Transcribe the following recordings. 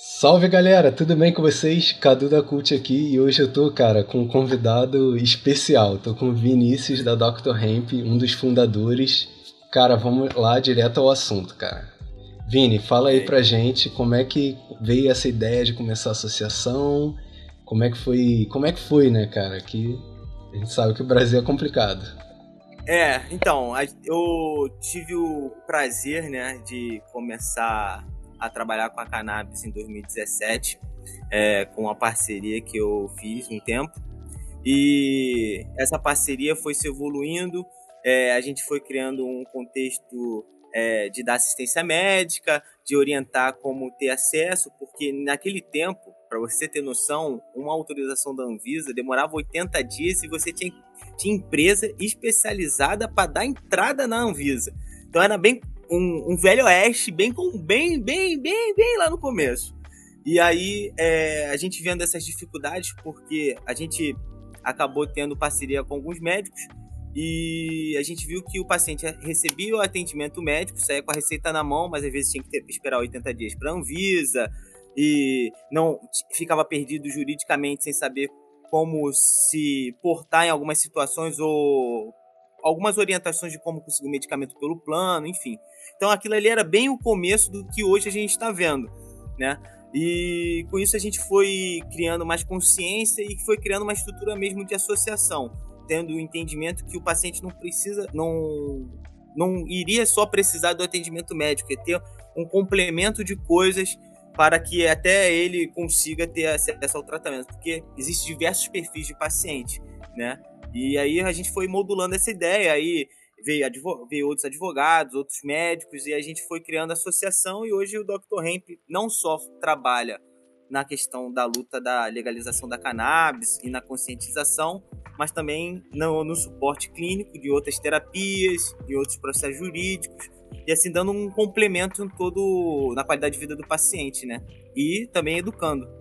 Salve galera, tudo bem com vocês? Cadu da Cult aqui e hoje eu tô, cara, com um convidado especial. Tô com o Vinícius da Dr. Hemp, um dos fundadores. Cara, vamos lá direto ao assunto, cara. Vini, fala E aí aí? pra gente como é que veio essa ideia de começar a associação, como é que foi, né, cara? Que a gente sabe que o Brasil é complicado. Eu tive o prazer, né, de começar a trabalhar com a cannabis em 2017, com uma parceria que eu fiz um tempo. E essa parceria foi se evoluindo, a gente foi criando um contexto de dar assistência médica, de orientar como ter acesso, porque naquele tempo, para você ter noção, uma autorização da Anvisa demorava 80 dias e você tinha empresa especializada para dar entrada na Anvisa. Então era bem um velho oeste, bem lá no começo. E aí a gente vendo essas dificuldades, porque a gente acabou tendo parceria com alguns médicos e a gente viu que o paciente recebia o atendimento médico, saía com a receita na mão, mas às vezes tinha que esperar 80 dias para a Anvisa e não ficava perdido juridicamente sem saber como se portar em algumas situações ou algumas orientações de como conseguir o medicamento pelo plano, enfim. Então aquilo ali era bem o começo do que hoje a gente está vendo, né? E com isso a gente foi criando mais consciência e foi criando uma estrutura mesmo de associação, tendo o entendimento que o paciente não iria só precisar do atendimento médico, ia ter um complemento de coisas para que até ele consiga ter acesso ao tratamento, porque existem diversos perfis de paciente, né? E aí a gente foi modulando essa ideia, aí veio outros advogados, outros médicos, e a gente foi criando associação, e hoje o Dr. Hemp não só trabalha na questão da luta da legalização da cannabis e na conscientização, mas também no suporte clínico de outras terapias, de outros processos jurídicos, e assim dando um complemento em todo na qualidade de vida do paciente, né? E também educando.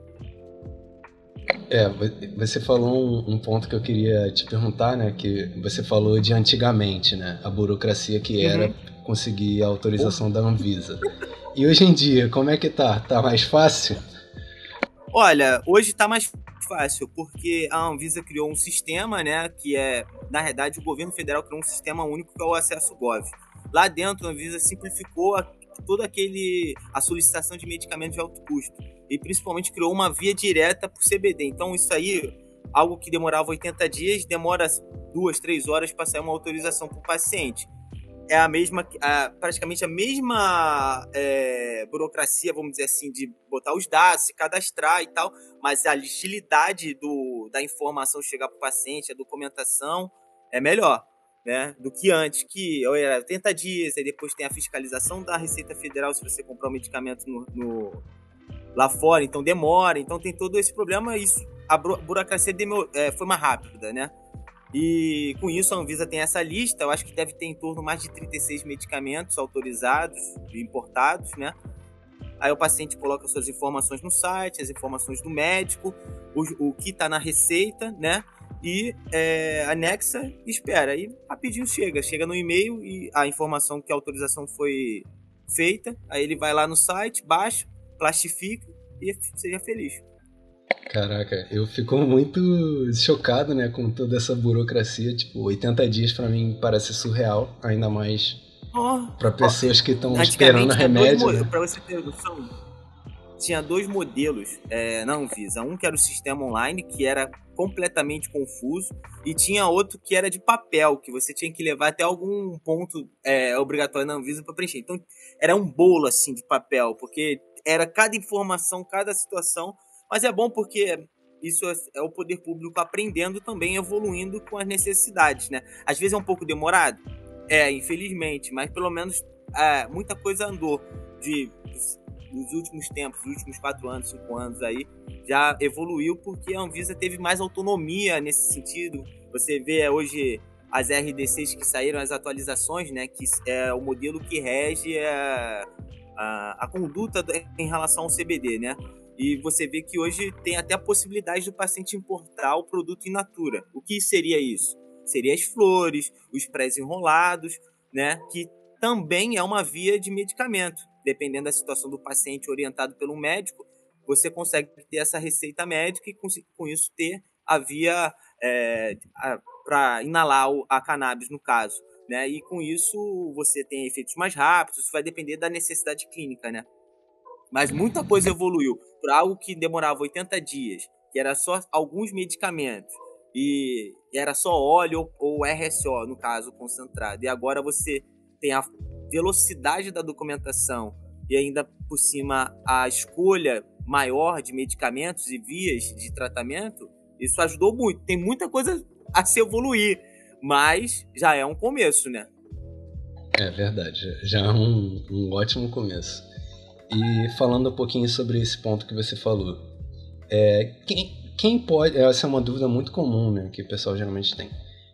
É, você falou um ponto que eu queria te perguntar, né? Que você falou de antigamente, né? A burocracia que era Uhum. conseguir a autorização da Anvisa. E hoje em dia, como é que tá? Tá mais fácil? Olha, hoje está mais fácil, porque a Anvisa criou um sistema, né, que na realidade, o governo federal criou um sistema único que é o Acesso Gov. Lá dentro, a Anvisa simplificou toda a solicitação de medicamentos de alto custo e principalmente criou uma via direta para o CBD. Então, isso aí, algo que demorava 80 dias, demora 2, 3 horas para sair uma autorização para o paciente. É a mesma, praticamente a mesma burocracia, vamos dizer assim, de botar os dados, se cadastrar e tal, mas a agilidade da informação chegar para o paciente, a documentação é melhor, né, do que antes, que era 80 dias, aí depois tem a fiscalização da Receita Federal se você comprar o medicamento lá fora, então demora, então tem todo esse problema, isso, a burocracia foi mais rápida, né? E com isso a Anvisa tem essa lista, eu acho que deve ter em torno de mais de 36 medicamentos autorizados e importados, né? Aí o paciente coloca suas informações no site, as informações do médico, o que está na receita, né? E anexa e espera. Aí rapidinho chega no e-mail e a informação que a autorização foi feita, aí ele vai lá no site, baixa, plastifica e seja feliz. Caraca, eu fico muito chocado, né, com toda essa burocracia. Tipo, 80 dias pra mim parece surreal, ainda mais Oh, pra oh, pessoas que estão esperando antigamente tinha dois remédio, modelos, né? para você ter noção, tinha dois modelos na Anvisa. Um que era o sistema online, que era completamente confuso, e tinha outro que era de papel, que você tinha que levar até algum ponto obrigatório na Anvisa para preencher. Então, era um bolo assim de papel, porque era cada informação, cada situação, mas é bom porque isso é o poder público aprendendo também, evoluindo com as necessidades, né? Às vezes é um pouco demorado, infelizmente, mas pelo menos muita coisa andou de nos últimos tempos, nos últimos 4 anos, 5 anos aí, já evoluiu porque a Anvisa teve mais autonomia nesse sentido. Você vê hoje as RDCs que saíram, as atualizações, né, que é o modelo que rege a conduta em relação ao CBD, né? E você vê que hoje tem até a possibilidade do paciente importar o produto in natura. O que seria isso? Seria as flores, os pré-enrolados, né? Que também é uma via de medicamento. Dependendo da situação do paciente orientado pelo médico, você consegue ter essa receita médica e com isso ter a via para inalar a cannabis, no caso, né? E com isso você tem efeitos mais rápidos, isso vai depender da necessidade clínica, né? Mas muita coisa evoluiu para algo que demorava 80 dias, que era só alguns medicamentos, e era só óleo ou RSO, no caso, concentrado. E agora você tem a velocidade da documentação e ainda por cima a escolha maior de medicamentos e vias de tratamento. Isso ajudou muito. Tem muita coisa a se evoluir, mas já é um começo, né? É verdade, já é um ótimo começo. E falando um pouquinho sobre esse ponto que você falou, quem pode... Essa é uma dúvida muito comum, né, que o pessoal geralmente tem.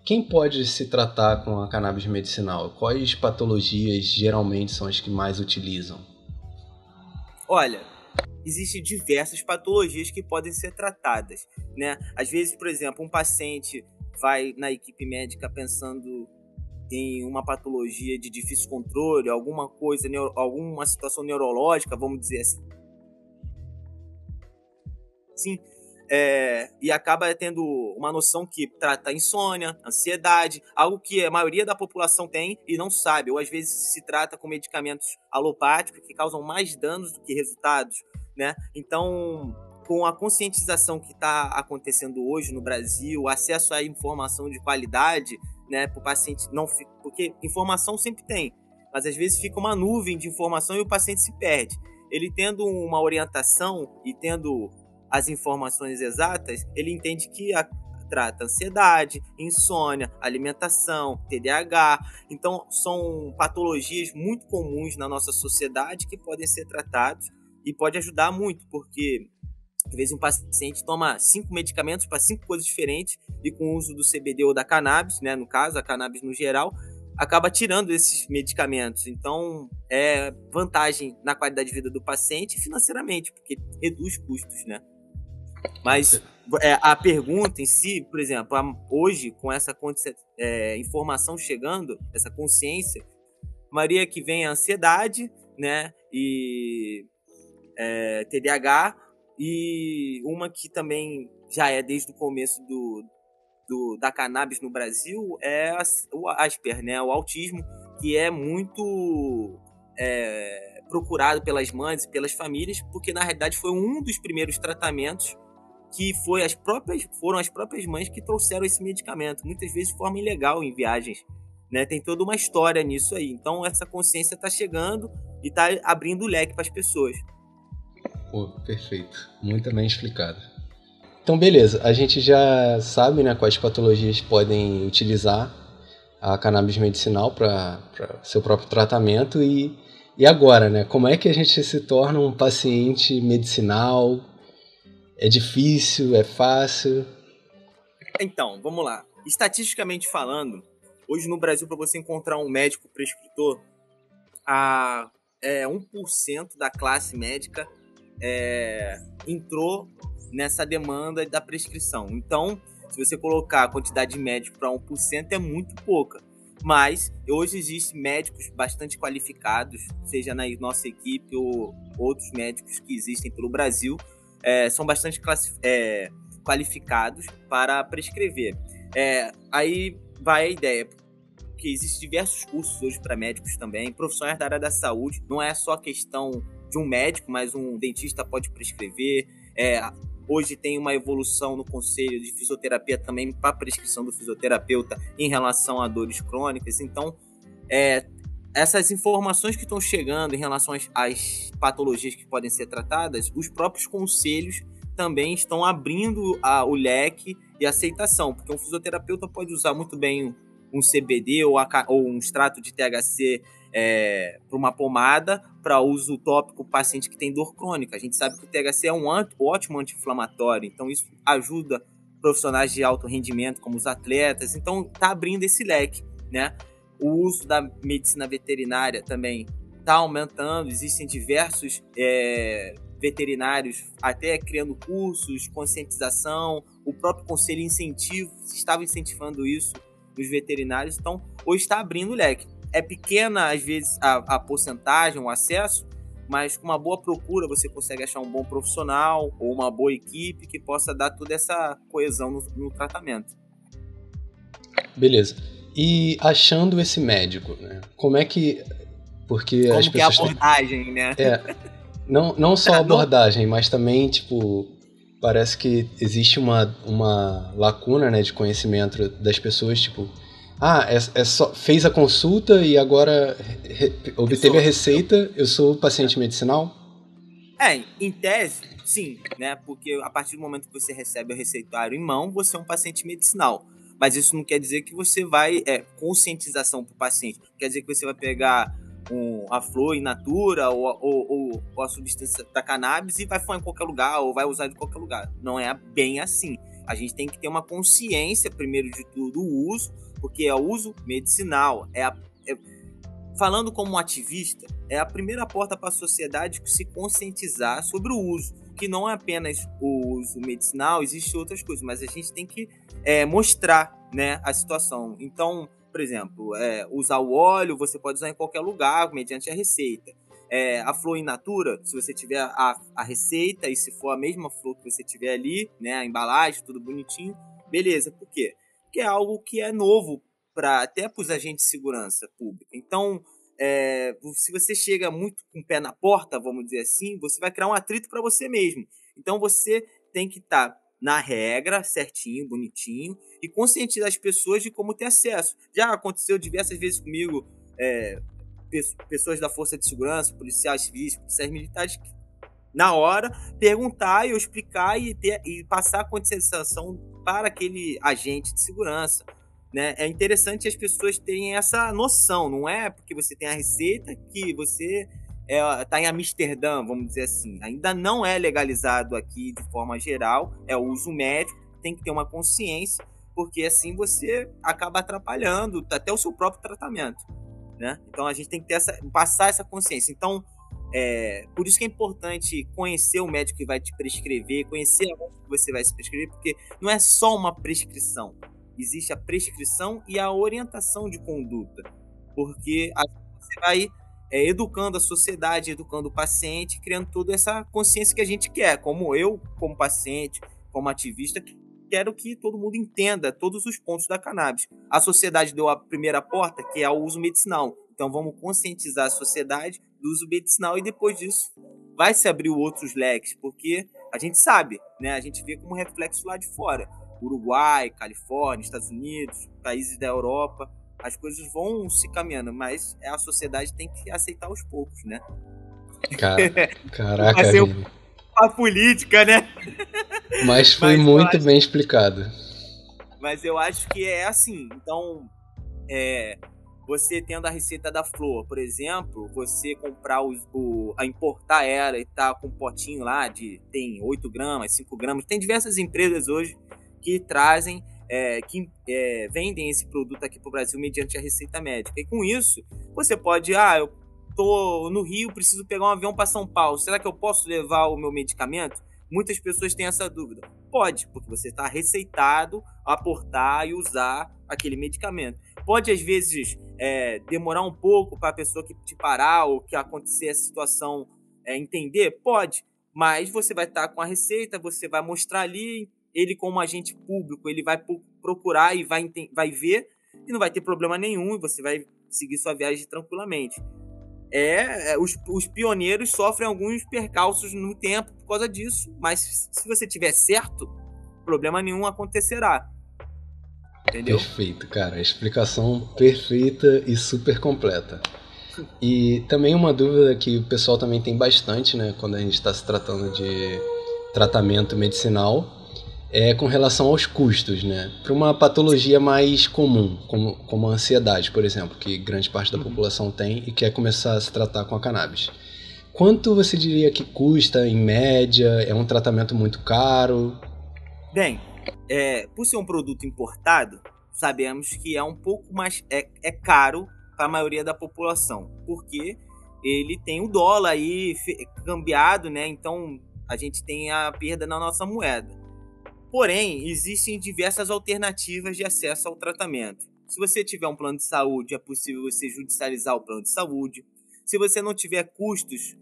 Quem pode se tratar com a cannabis medicinal? Quais patologias geralmente são as que mais utilizam? Olha, existem diversas patologias que podem ser tratadas, né? Às vezes, por exemplo, um paciente vai na equipe médica pensando em uma patologia de difícil controle, alguma coisa, alguma situação neurológica, vamos dizer assim. Sim, e acaba tendo uma noção que trata insônia, ansiedade, algo que a maioria da população tem e não sabe, ou às vezes se trata com medicamentos alopáticos que causam mais danos do que resultados, né? Então, com a conscientização que está acontecendo hoje no Brasil, o acesso à informação de qualidade, né, para o paciente não, porque informação sempre tem, mas às vezes fica uma nuvem de informação e o paciente se perde. Ele tendo uma orientação e tendo as informações exatas, ele entende que trata ansiedade, insônia, alimentação, TDAH. Então, são patologias muito comuns na nossa sociedade que podem ser tratadas e pode ajudar muito, porque às vezes um paciente toma 5 medicamentos para 5 coisas diferentes e com o uso do CBD ou da cannabis, né, no caso, a cannabis no geral, acaba tirando esses medicamentos. Então, é vantagem na qualidade de vida do paciente e financeiramente, porque reduz custos, né? Mas a pergunta em si, por exemplo, hoje, com essa informação chegando, essa consciência, Maria, que vem a ansiedade, né, e TDAH, e uma que também já é desde o começo da cannabis no Brasil é o Asperger, né, o autismo, que é muito procurado pelas mães e pelas famílias, porque na realidade foi um dos primeiros tratamentos que foram as próprias mães que trouxeram esse medicamento, muitas vezes de forma ilegal em viagens, né? Tem toda uma história nisso aí. Então essa consciência está chegando e está abrindo o leque para as pessoas. Pô, perfeito. Muito bem explicado. Então, beleza. A gente já sabe, né, quais patologias podem utilizar a cannabis medicinal para seu próprio tratamento. E agora, né? Como é que a gente se torna um paciente medicinal? É difícil? É fácil? Então, vamos lá. Estatisticamente falando, hoje no Brasil, para você encontrar um médico prescritor, 1% da classe médica entrou nessa demanda da prescrição. Então, se você colocar a quantidade de médicos para 1%, é muito pouca. Mas hoje existem médicos bastante qualificados, seja na nossa equipe ou outros médicos que existem pelo Brasil, são bastante qualificados para prescrever. Aí vai a ideia, porque existem diversos cursos hoje para médicos também, profissionais da área da saúde, não é só questão de um médico, mas um dentista pode prescrever. Hoje tem uma evolução no conselho de fisioterapia também para prescrição do fisioterapeuta em relação a dores crônicas. Então, essas informações que estão chegando em relação às patologias que podem ser tratadas, os próprios conselhos também estão abrindo o leque e a aceitação, porque um fisioterapeuta pode usar muito bem um CBD ou um extrato de THC para uma pomada para uso tópico para paciente que tem dor crônica. A gente sabe que o THC é um ótimo anti-inflamatório, então isso ajuda profissionais de alto rendimento, como os atletas. Então está abrindo esse leque, né? O uso da medicina veterinária também está aumentando, existem diversos veterinários até criando cursos, conscientização, o próprio conselho estava incentivando isso nos veterinários, então hoje está abrindo o leque. É pequena às vezes a porcentagem, o acesso, mas com uma boa procura você consegue achar um bom profissional ou uma boa equipe que possa dar toda essa coesão no tratamento. Beleza. E achando esse médico, né? Como é que... Porque como as que é a pessoas abordagem, né? Não só a abordagem, mas também, tipo, parece que existe uma lacuna, né, de conhecimento das pessoas, tipo, só fez a consulta e agora obteve a receita, eu sou paciente medicinal? Em tese, sim, né? Porque a partir do momento que você recebe o receitário em mão, você é um paciente medicinal. Mas isso não quer dizer que você vai... conscientização para o paciente. Quer dizer que você vai pegar a flor in natura ou a substância da cannabis e vai fumar em qualquer lugar ou vai usar de qualquer lugar. Não é bem assim. A gente tem que ter uma consciência, primeiro de tudo, do uso, porque é o uso medicinal. Falando como um ativista, é a primeira porta para a sociedade se conscientizar sobre o uso, que não é apenas o uso medicinal, existem outras coisas, mas a gente tem que mostrar, né, a situação. Então, por exemplo, usar o óleo, você pode usar em qualquer lugar, mediante a receita. A flor in natura, se você tiver a receita e se for a mesma flor que você tiver ali, né, a embalagem, tudo bonitinho, beleza. Por quê? Porque é algo que é novo até para os agentes de segurança pública. Então, se você chega muito com o pé na porta, vamos dizer assim, você vai criar um atrito para você mesmo. Então, você tem que estar na regra, certinho, bonitinho, e conscientizar as pessoas de como ter acesso. Já aconteceu diversas vezes comigo, pessoas da Força de Segurança, policiais civis, policiais militares, na hora, perguntar e eu explicar e passar a conscientização para aquele agente de segurança. Né? É interessante as pessoas terem essa noção, não é porque você tem a receita que você está em Amsterdã, vamos dizer assim. Ainda não é legalizado aqui de forma geral, é o uso médico, tem que ter uma consciência, porque assim você acaba atrapalhando até o seu próprio tratamento. Né? Então a gente tem que passar essa consciência. Então, por isso que é importante conhecer o médico que vai te prescrever, conhecer aonde que você vai se prescrever, porque não é só uma prescrição. Existe a prescrição e a orientação de conduta, porque você vai educando a sociedade, educando o paciente, criando toda essa consciência que a gente quer, como eu, como paciente, como ativista, quero que todo mundo entenda todos os pontos da cannabis. A sociedade deu a primeira porta, que é o uso medicinal, então vamos conscientizar a sociedade do uso medicinal e depois disso vai se abrir outros leques, porque a gente sabe, né? A gente vê como reflexo lá de fora. Uruguai, Califórnia, Estados Unidos, países da Europa, as coisas vão se caminhando, mas a sociedade tem que aceitar aos poucos, né? Caraca, Vini. A política, né? Mas foi muito bem explicado. Mas eu acho que é assim. Então, você tendo a receita da flor, por exemplo, você comprar importar ela e tá com um potinho lá tem 8 gramas, 5 gramas. Tem diversas empresas hoje que trazem, que vendem esse produto aqui para o Brasil mediante a receita médica. E com isso, você pode, eu tô no Rio, preciso pegar um avião para São Paulo, será que eu posso levar o meu medicamento? Muitas pessoas têm essa dúvida. Pode, porque você está receitado a aportar e usar aquele medicamento. Pode, às vezes, demorar um pouco para a pessoa que te parar ou que acontecer essa situação entender? Pode, mas você vai estar com a receita, você vai mostrar ali, ele como agente público, ele vai procurar e vai ver e não vai ter problema nenhum e você vai seguir sua viagem tranquilamente. Os pioneiros sofrem alguns percalços no tempo por causa disso, mas se você tiver certo, problema nenhum acontecerá. Entendeu? Perfeito, cara. Explicação perfeita e super completa. E também uma dúvida que o pessoal também tem bastante, né, quando a gente está se tratando de tratamento medicinal, é com relação aos custos, né? Para uma patologia mais comum, como a ansiedade, por exemplo, que grande parte da população tem e quer começar a se tratar com a cannabis. Quanto você diria que custa, em média? É um tratamento muito caro? Bem, por ser um produto importado, sabemos que é um pouco mais caro para a maioria da população, porque ele tem o dólar aí cambiado, né? Então a gente tem a perda na nossa moeda. Porém, existem diversas alternativas de acesso ao tratamento. Se você tiver um plano de saúde, é possível você judicializar o plano de saúde. Se você não tiver custos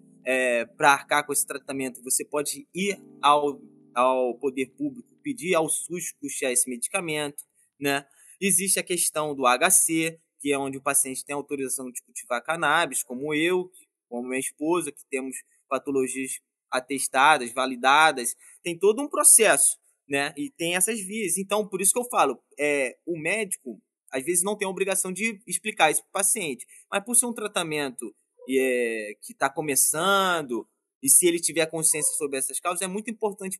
para arcar com esse tratamento, você pode ir ao poder público, pedir ao SUS custear esse medicamento, né? Existe a questão do HC, que é onde o paciente tem autorização de cultivar cannabis, como eu, como minha esposa, que temos patologias atestadas, validadas, tem todo um processo, né? E tem essas vias. Então, por isso que eu falo, o médico, às vezes, não tem a obrigação de explicar isso para o paciente, mas por ser um tratamento que está começando, e se ele tiver consciência sobre essas causas, é muito importante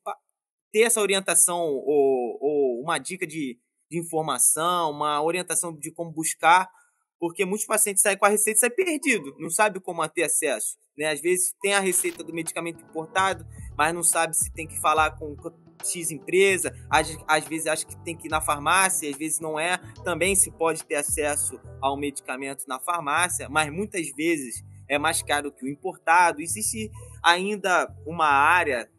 ter essa orientação ou uma dica de informação, uma orientação de como buscar, porque muitos pacientes saem com a receita e saem perdido, não sabe como ter acesso, né? Às vezes tem a receita do medicamento importado, mas não sabe se tem que falar com X empresa, às vezes acha que tem que ir na farmácia, às vezes não é. Também se pode ter acesso ao medicamento na farmácia, mas muitas vezes é mais caro que o importado. Existe ainda uma área,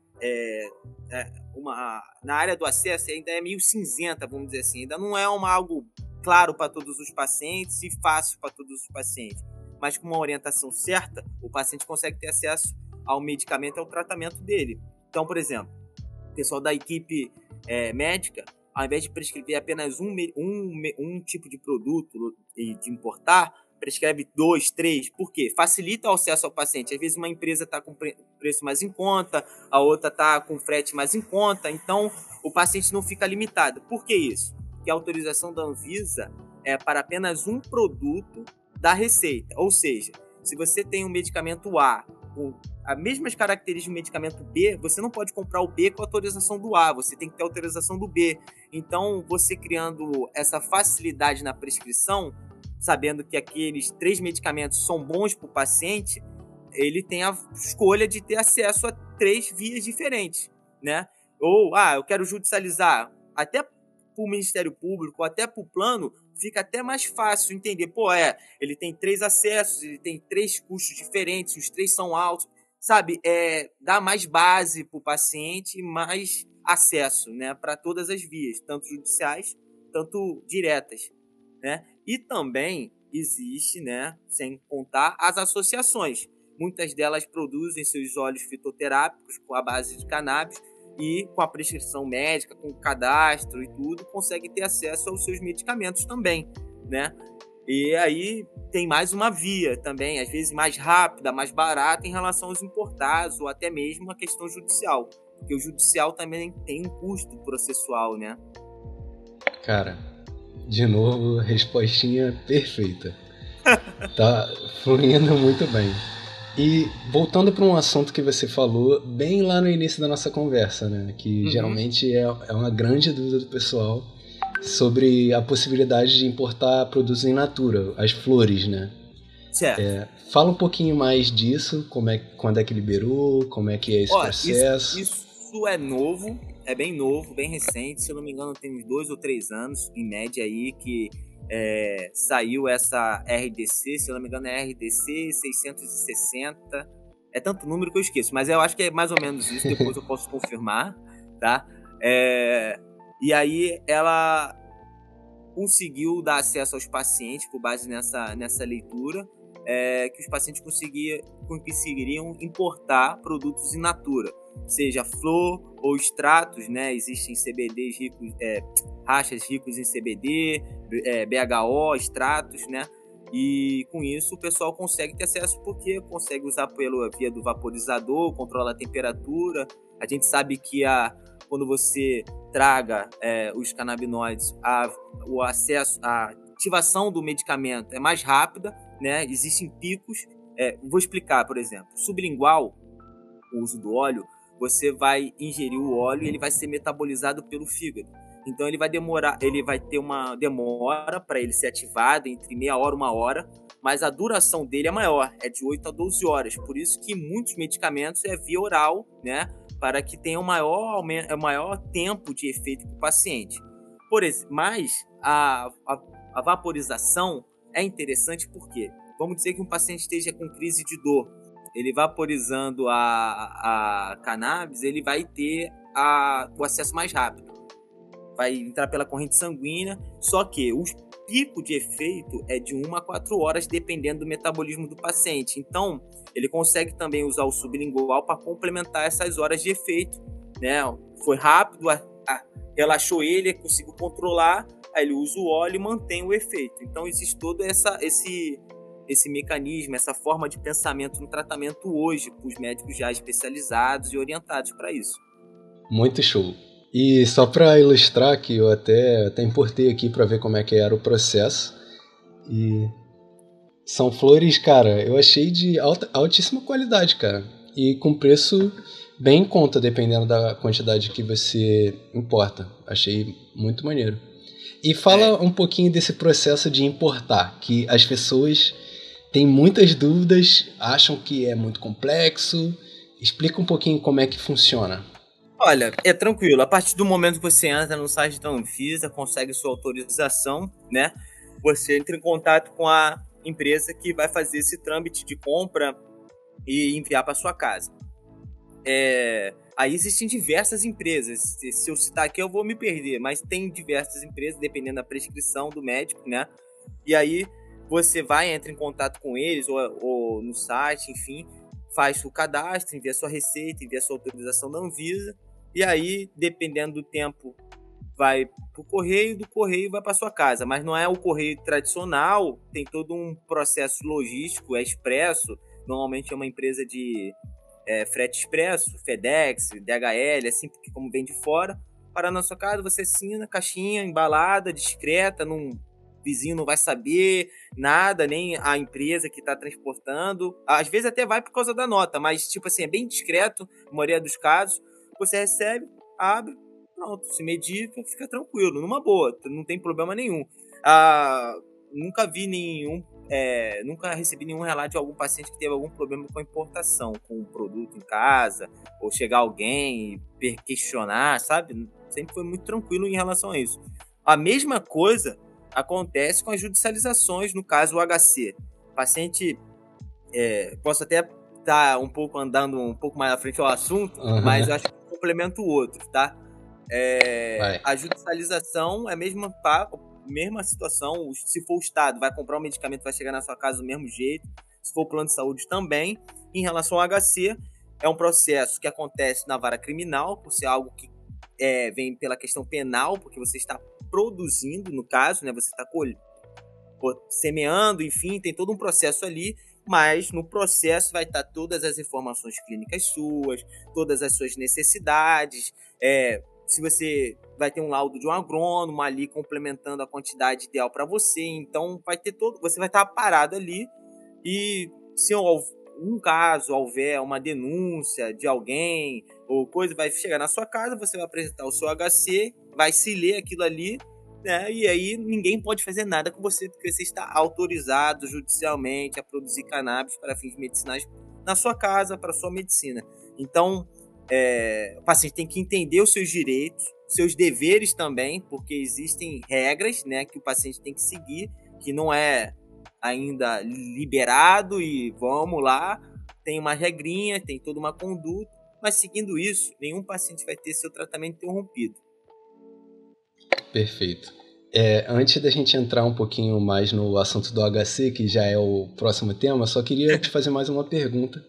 na área do acesso ainda é meio cinzenta, vamos dizer assim, ainda não é algo claro para todos os pacientes e fácil para todos os pacientes, mas com uma orientação certa, o paciente consegue ter acesso ao medicamento e ao tratamento dele. Então, por exemplo, o pessoal da equipe médica, ao invés de prescrever apenas um tipo de produto e de importar, prescreve 2, 3. Por quê? Facilita o acesso ao paciente. Às vezes uma empresa está com preço mais em conta, a outra está com frete mais em conta, então o paciente não fica limitado. Por que isso? Porque a autorização da Anvisa é para apenas um produto da receita. Ou seja, se você tem um medicamento A com as mesmas características do medicamento B, você não pode comprar o B com a autorização do A, você tem que ter autorização do B. Então, você criando essa facilidade na prescrição, sabendo que aqueles 3 medicamentos são bons para o paciente, ele tem a escolha de ter acesso a 3 vias diferentes, né? Ou, eu quero judicializar, até para o Ministério Público, até para o plano, fica até mais fácil entender. Ele tem 3 acessos, ele tem 3 custos diferentes, os 3 são altos, sabe? Dá mais base para o paciente e mais acesso, né, para todas as vias, tanto judiciais, tanto diretas, né? E também existe, né, sem contar as associações. Muitas delas produzem seus óleos fitoterápicos com a base de cannabis e com a prescrição médica, com o cadastro e tudo, consegue ter acesso aos seus medicamentos também, né? E aí tem mais uma via também, às vezes mais rápida, mais barata em relação aos importados ou até mesmo a questão judicial, porque o judicial também tem um custo processual, né? Cara, de novo, respostinha perfeita. Tá fluindo muito bem. E voltando para um assunto que você falou bem lá no início da nossa conversa, né? Que geralmente é uma grande dúvida do pessoal sobre a possibilidade de importar produtos in natura, as flores, né? Certo. Fala um pouquinho mais disso, quando é que liberou, como é que é esse processo. Isso é novo, é bem novo, bem recente, se eu não me engano tem uns 2 ou 3 anos, em média aí, que saiu essa RDC, se eu não me engano é RDC 660, é tanto número que eu esqueço, mas eu acho que é mais ou menos isso, depois eu posso confirmar, tá? E aí ela conseguiu dar acesso aos pacientes, com base nessa leitura, que os pacientes conseguiriam importar produtos in natura, seja flor ou extratos, né? Existem CBDs ricos, rachas ricos em CBD, BHO, extratos, né? E com isso o pessoal consegue ter acesso porque consegue usar pela via do vaporizador, controla a temperatura. A gente sabe que quando você traga os canabinoides, o acesso, a ativação do medicamento é mais rápida, né? Existem picos. Vou explicar, por exemplo, sublingual, o uso do óleo, você vai ingerir o óleo e ele vai ser metabolizado pelo fígado. Então ele vai ter uma demora para ele ser ativado, entre meia hora e 1 hora, mas a duração dele é maior, é de 8 a 12 horas. Por isso que muitos medicamentos é via oral, né? Para que tenha um maior tempo de efeito para o paciente. Mas a vaporização é interessante porque, vamos dizer que um paciente esteja com crise de dor, ele vaporizando a cannabis, ele vai ter o acesso mais rápido, vai entrar pela corrente sanguínea, só que pico de efeito é de 1 a 4 horas, dependendo do metabolismo do paciente. Então, ele consegue também usar o sublingual para complementar essas horas de efeito, né? Foi rápido, relaxou ele, conseguiu controlar, aí ele usa o óleo e mantém o efeito. Então, existe todo esse mecanismo, essa forma de pensamento no tratamento hoje, para os médicos já especializados e orientados para isso. Muito show. E só para ilustrar que eu até importei aqui para ver como é que era o processo. E são flores, cara, eu achei de altíssima qualidade, cara. E com preço bem em conta, dependendo da quantidade que você importa. Achei muito maneiro. E fala um pouquinho desse processo de importar, que as pessoas têm muitas dúvidas, acham que é muito complexo. Explica um pouquinho como é que funciona. Olha, é tranquilo. A partir do momento que você entra no site da Anvisa, consegue sua autorização, né? Você entra em contato com a empresa que vai fazer esse trâmite de compra e enviar para sua casa. Aí existem diversas empresas. Se eu citar aqui, eu vou me perder, mas tem diversas empresas, dependendo da prescrição do médico, né? E aí você entra em contato com eles ou no site, enfim, faz o cadastro, envia sua receita, envia sua autorização da Anvisa. E aí, dependendo do tempo, vai pro correio, do correio vai para sua casa. Mas não é o correio tradicional, tem todo um processo logístico, é expresso. Normalmente é uma empresa de frete expresso, FedEx, DHL, assim, porque como vem de fora, para na sua casa, você assina, caixinha, embalada, discreta, vizinho não vai saber nada, nem a empresa que está transportando. Às vezes até vai por causa da nota, mas tipo assim, é bem discreto, na maioria dos casos. Você recebe, abre, pronto, se medica, fica tranquilo, numa boa, não tem problema nenhum. Nunca recebi nenhum relato de algum paciente que teve algum problema com a importação, com o produto em casa, ou chegar alguém e questionar, sabe? Sempre foi muito tranquilo em relação a isso. A mesma coisa acontece com as judicializações, no caso o HC. O paciente, posso até estar andando um pouco mais à frente ao assunto, mas eu acho que complementa o outro, tá? A judicialização é a mesma situação. Se for o Estado, vai comprar um medicamento, vai chegar na sua casa do mesmo jeito. Se for o plano de saúde, também. Em relação ao HC, é um processo que acontece na vara criminal, por ser algo que vem pela questão penal, porque você está produzindo, no caso, né? Você está semeando, enfim, tem todo um processo ali. Mas no processo vai estar todas as informações clínicas suas, todas as suas necessidades. Se você vai ter um laudo de um agrônomo ali complementando a quantidade ideal para você, então você vai estar parado ali. E se um caso houver uma denúncia de alguém ou coisa, vai chegar na sua casa, você vai apresentar o seu HC, vai se ler aquilo ali, né? E aí ninguém pode fazer nada com você, porque você está autorizado judicialmente a produzir cannabis para fins medicinais na sua casa, para sua medicina. Então, o paciente tem que entender os seus direitos, seus deveres também, porque existem regras, né, que o paciente tem que seguir, que não é ainda liberado e vamos lá, tem uma regrinha, tem toda uma conduta, mas seguindo isso, nenhum paciente vai ter seu tratamento interrompido. Perfeito. Antes da gente entrar um pouquinho mais no assunto do HC, que já é o próximo tema, só queria te fazer mais uma pergunta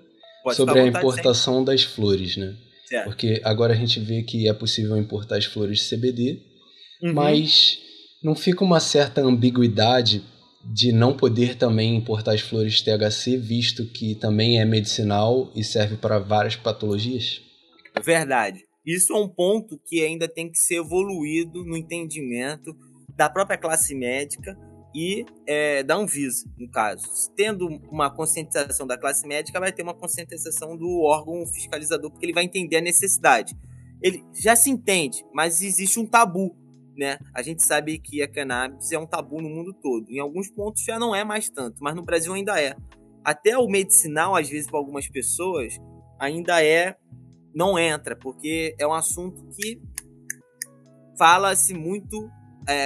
sobre a importação das flores, né? Certo. Porque agora a gente vê que é possível importar as flores de CBD, mas não fica uma certa ambiguidade de não poder também importar as flores de THC, visto que também é medicinal e serve para várias patologias? Verdade. Isso é um ponto que ainda tem que ser evoluído no entendimento da própria classe médica e da Anvisa, no caso. Tendo uma conscientização da classe médica, vai ter uma conscientização do órgão fiscalizador, porque ele vai entender a necessidade. Ele já se entende, mas existe um tabu, né? A gente sabe que a cannabis é um tabu no mundo todo. Em alguns pontos já não é mais tanto, mas no Brasil ainda é. Até o medicinal, às vezes, para algumas pessoas, ainda não entra, porque é um assunto que fala-se muito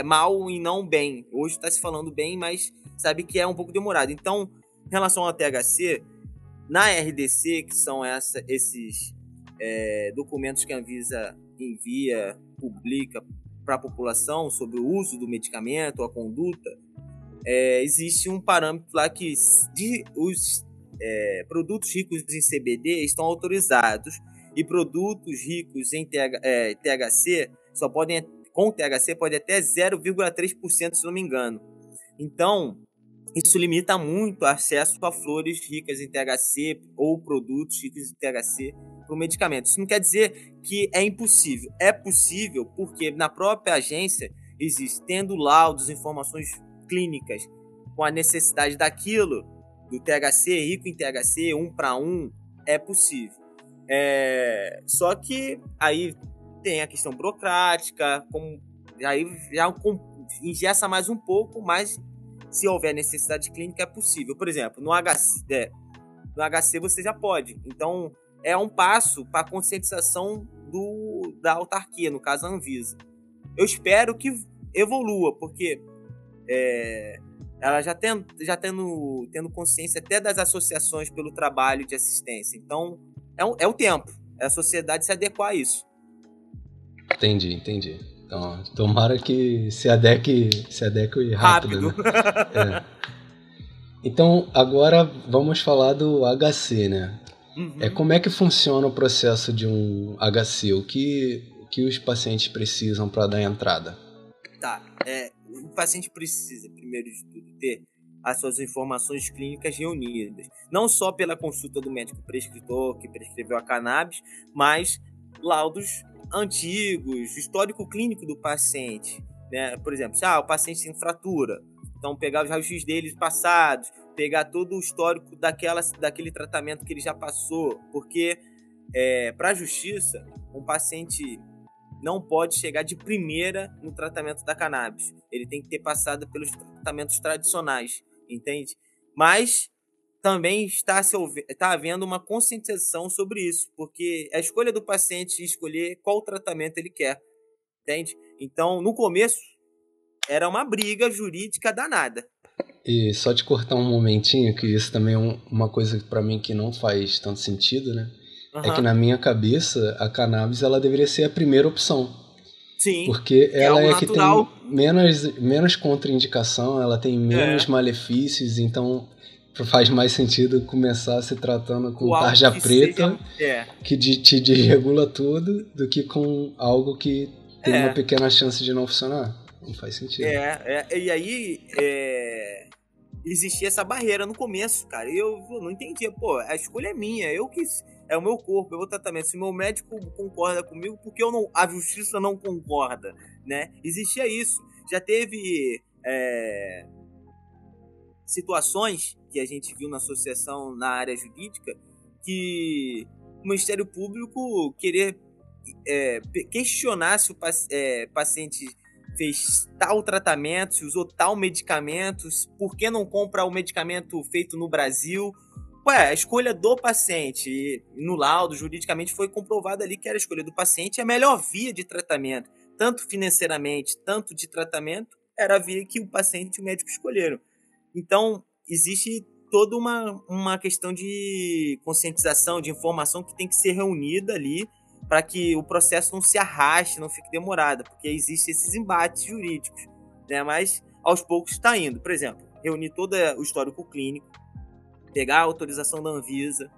mal e não bem. Hoje está se falando bem, mas sabe que é um pouco demorado. Então, em relação ao THC, na RDC, que são esses documentos que a Anvisa envia, publica para a população sobre o uso do medicamento, a conduta, existe um parâmetro lá que os produtos ricos em CBD estão autorizados e produtos ricos em THC com THC pode até 0,3%, se não me engano. Então, isso limita muito o acesso a flores ricas em THC ou produtos ricos em THC para o medicamento. Isso não quer dizer que é impossível. É possível porque na própria agência existendo laudos, informações clínicas com a necessidade daquilo, do THC, rico em THC, 1 para 1, é possível. Só que aí tem a questão burocrática, aí já engessa mais um pouco, mas se houver necessidade clínica é possível. Por exemplo, no HC você já pode. Então, é um passo para a conscientização da autarquia, no caso a Anvisa. Eu espero que evolua, porque ela já tendo consciência até das associações pelo trabalho de assistência. Então, é o tempo. É a sociedade se adequar a isso. Entendi. Então, tomara que se adeque rápido. Né? Então, agora vamos falar do HC, né? Uhum. Como é que funciona o processo de um HC? O que os pacientes precisam para dar entrada? Tá. O paciente precisa, primeiro de tudo, ter as suas informações clínicas reunidas. Não só pela consulta do médico prescritor que prescreveu a cannabis, mas laudos antigos, histórico clínico do paciente, né? Por exemplo, o paciente tem fratura, então pegar os raios-x deles passados, pegar todo o histórico daquele tratamento que ele já passou, porque para a justiça, um paciente não pode chegar de primeira no tratamento da cannabis, ele tem que ter passado pelos tratamentos tradicionais, entende? Mas também está havendo uma conscientização sobre isso, porque é a escolha do paciente escolher qual tratamento ele quer, entende? Então, no começo, era uma briga jurídica danada. E só te cortar um momentinho, que isso também é uma coisa para mim que não faz tanto sentido, né? Uhum. É que na minha cabeça, a cannabis ela deveria ser a primeira opção. Sim, porque ela é que tem menos contraindicação, ela tem menos malefícios, então faz mais sentido começar se tratando com tarja preta, que te desregula tudo, do que com algo que tem uma pequena chance de não funcionar. Não faz sentido. E aí existia essa barreira no começo, cara. Eu não entendia. A escolha é minha, é o meu corpo, é o meu tratamento. Se o meu médico concorda comigo, por que a justiça não concorda, né? Existia isso. Já teve situações que a gente viu na associação, na área jurídica, que o Ministério Público querer questionar se o paciente fez tal tratamento, se usou tal medicamento, por que não compra o medicamento feito no Brasil. A escolha do paciente, e no laudo, juridicamente, foi comprovado ali que era a escolha do paciente, a melhor via de tratamento, tanto financeiramente, tanto de tratamento, era a via que o paciente e o médico escolheram. Então, existe toda uma questão de conscientização, de informação que tem que ser reunida ali para que o processo não se arraste, não fique demorado, porque existem esses embates jurídicos, né? Mas aos poucos está indo. Por exemplo, reunir todo o histórico clínico, pegar a autorização da Anvisa,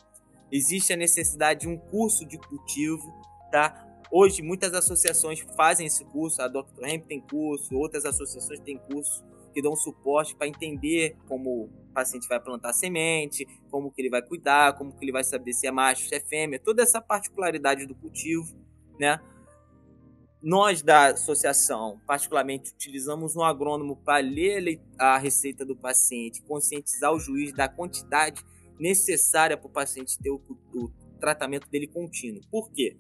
existe a necessidade de um curso de cultivo, tá? Hoje, muitas associações fazem esse curso, a Dr. Hemp tem curso, outras associações têm curso que dão suporte para entender como o paciente vai plantar semente, como que ele vai cuidar, como que ele vai saber se é macho, se é fêmea, toda essa particularidade do cultivo, né? Nós da associação, particularmente, utilizamos um agrônomo para ler a receita do paciente, conscientizar o juiz da quantidade necessária para o paciente ter o tratamento dele contínuo. Por quê?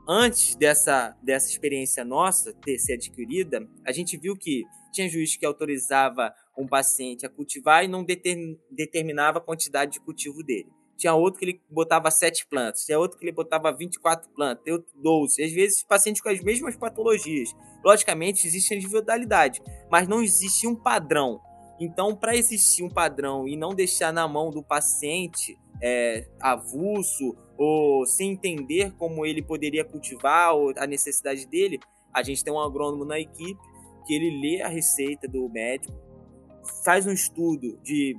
Antes dessa experiência nossa ter sido adquirida, a gente viu que tinha juiz que autorizava um paciente a cultivar e não determinava a quantidade de cultivo dele. Tinha outro que ele botava 7 plantas, tinha outro que ele botava 24 plantas, tem outro 12. Às vezes, pacientes com as mesmas patologias. Logicamente, existe individualidade, mas não existe um padrão. Então, para existir um padrão e não deixar na mão do paciente avulso ou sem entender como ele poderia cultivar ou a necessidade dele, A gente tem um agrônomo na equipe que ele lê a receita do médico, faz um estudo de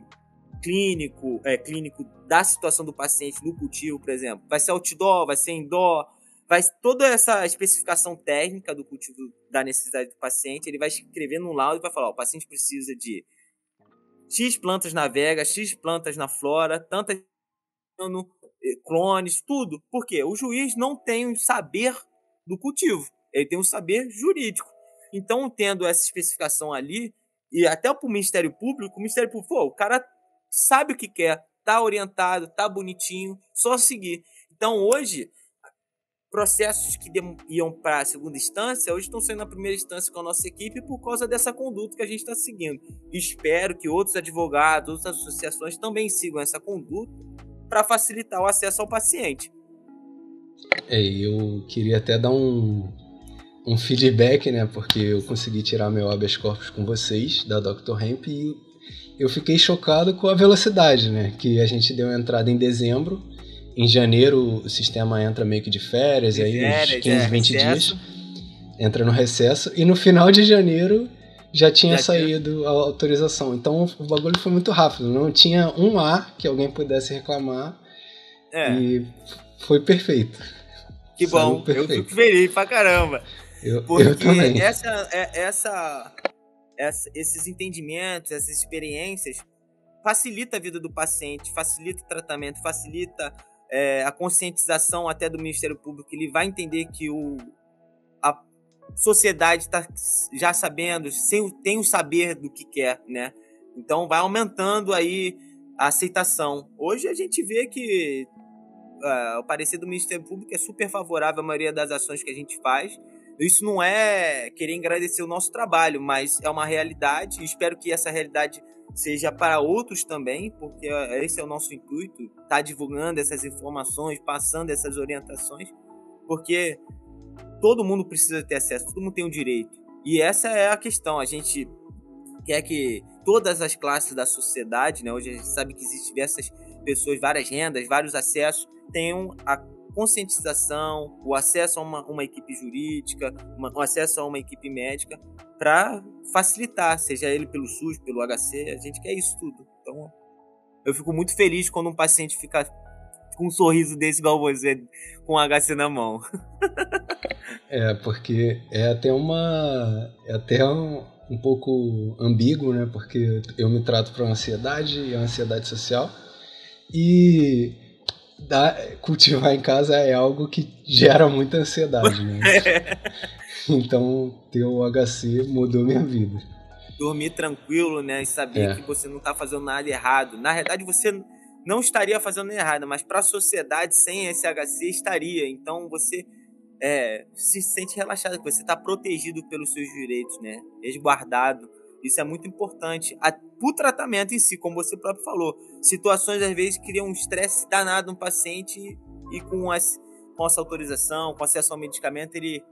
clínico da situação do paciente no cultivo, por exemplo. Vai ser outdoor, vai ser indoor, vai toda essa especificação técnica do cultivo, da necessidade do paciente, ele vai escrever num laudo e vai falar, o paciente precisa de X plantas na vega, X plantas na flora, tantas clones, tudo. Por quê? O juiz não tem o saber do cultivo, ele tem um saber jurídico. Então, tendo essa especificação ali, e até para o Ministério Público, o cara sabe o que quer, tá orientado, tá bonitinho, só seguir. Então, hoje, processos que iam para a segunda instância, hoje estão saindo na primeira instância com a nossa equipe por causa dessa conduta que a gente está seguindo. Espero que outros advogados, outras associações também sigam essa conduta para facilitar o acesso ao paciente. Eu queria até dar um feedback, né? Porque eu consegui tirar meu habeas corpus com vocês, da Dr. Hemp, e eu fiquei chocado com a velocidade, né? Que a gente deu entrada em dezembro. Em janeiro o sistema entra meio que de férias, aí uns 15, 20 dias, entra no recesso, e no final de janeiro já tinha saído a autorização. Então o bagulho foi muito rápido, não tinha um A que alguém pudesse reclamar, e foi perfeito. Que bom, eu fico feliz pra caramba. Porque eu também. Esses entendimentos, essas experiências facilita a vida do paciente, facilita o tratamento, facilita a conscientização até do Ministério Público. Ele vai entender que a sociedade está já sabendo, tem o saber do que quer, né? Então vai aumentando aí a aceitação. Hoje a gente vê que o parecer do Ministério Público é super favorável à maioria das ações que a gente faz. Isso não é querer agradecer o nosso trabalho, mas é uma realidade. Espero que essa realidade seja para outros também, porque esse é o nosso intuito, estar divulgando essas informações, passando essas orientações, porque todo mundo precisa ter acesso, todo mundo tem um direito. E essa é a questão, a gente quer que todas as classes da sociedade, né, hoje a gente sabe que existem diversas pessoas, várias rendas, vários acessos, tenham a conscientização, o acesso a uma equipe jurídica, o acesso a uma equipe médica, para facilitar, seja ele pelo SUS, pelo HC, a gente quer isso tudo. Então, eu fico muito feliz quando um paciente fica com um sorriso desse igual você, com o HC na mão. Porque é até um pouco ambíguo, né? Porque eu me trato para ansiedade e a ansiedade social, e cultivar em casa é algo que gera muita ansiedade, né? Então ter o HC mudou minha vida. Dormir tranquilo, né? E saber que você não está fazendo nada errado. Na verdade, você não estaria fazendo nada errado, mas para a sociedade, sem esse HC, estaria. Então você se sente relaxado, que você está protegido pelos seus direitos, né? Resguardado. Isso é muito importante. O tratamento em si, como você próprio falou, situações às vezes criam um estresse danado no paciente, e com essa autorização, com acesso ao medicamento, ele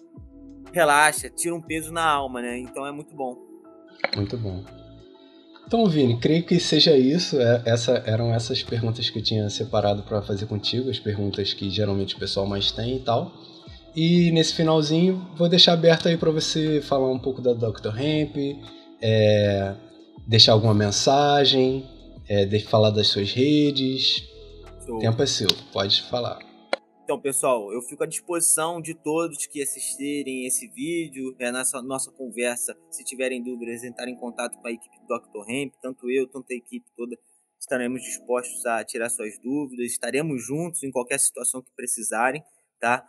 relaxa, tira um peso na alma, né? Então é muito bom. Muito bom. Então, Vini, creio que seja isso. Eram essas perguntas que eu tinha separado para fazer contigo, as perguntas que geralmente o pessoal mais tem e tal. E nesse finalzinho, vou deixar aberto aí para você falar um pouco da Dr. Hemp, deixar alguma mensagem, falar das suas redes. O tempo é seu, pode falar. Então, pessoal, eu fico à disposição de todos que assistirem esse vídeo, nossa conversa. Se tiverem dúvidas, entrarem em contato com a equipe do Dr. Hemp, tanto eu, tanto a equipe toda, estaremos dispostos a tirar suas dúvidas, estaremos juntos em qualquer situação que precisarem, tá?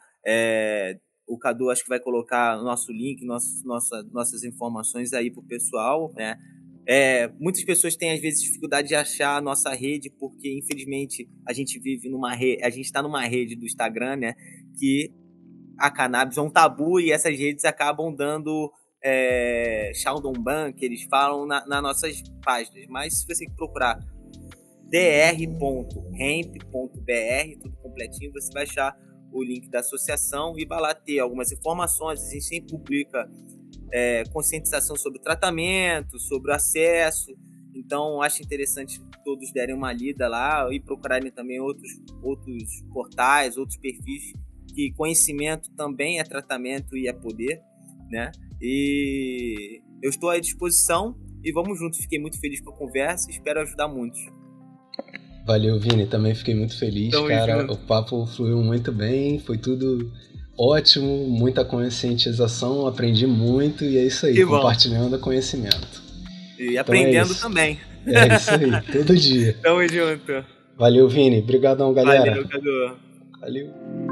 O Cadu acho que vai colocar o nosso link, nossas informações aí pro pessoal, né? Muitas pessoas têm às vezes dificuldade de achar a nossa rede, porque infelizmente a gente vive a gente está numa rede do Instagram, né, que a cannabis é um tabu, e essas redes acabam dando showdown ban, que eles falam nas nossas páginas. Mas se você procurar dr.hemp.br, tudo completinho, você vai achar o link da associação e vai lá ter algumas informações. A gente sempre publica conscientização sobre o tratamento, sobre o acesso. Então acho interessante todos derem uma lida lá e procurarem também outros portais, outros perfis, que conhecimento também é tratamento e é poder. né? E eu estou à disposição e vamos juntos. Fiquei muito feliz com a conversa e espero ajudar muitos. Valeu, Vini. Também fiquei muito feliz, Tamo cara. junto. O papo fluiu muito bem, foi tudo ótimo, muita conscientização, aprendi muito e é isso aí, Que bom. compartilhando conhecimento. E então aprendendo também. É isso aí, todo dia. Tamo junto. Valeu, Vini. Obrigadão, galera. Valeu, Cadu. Valeu.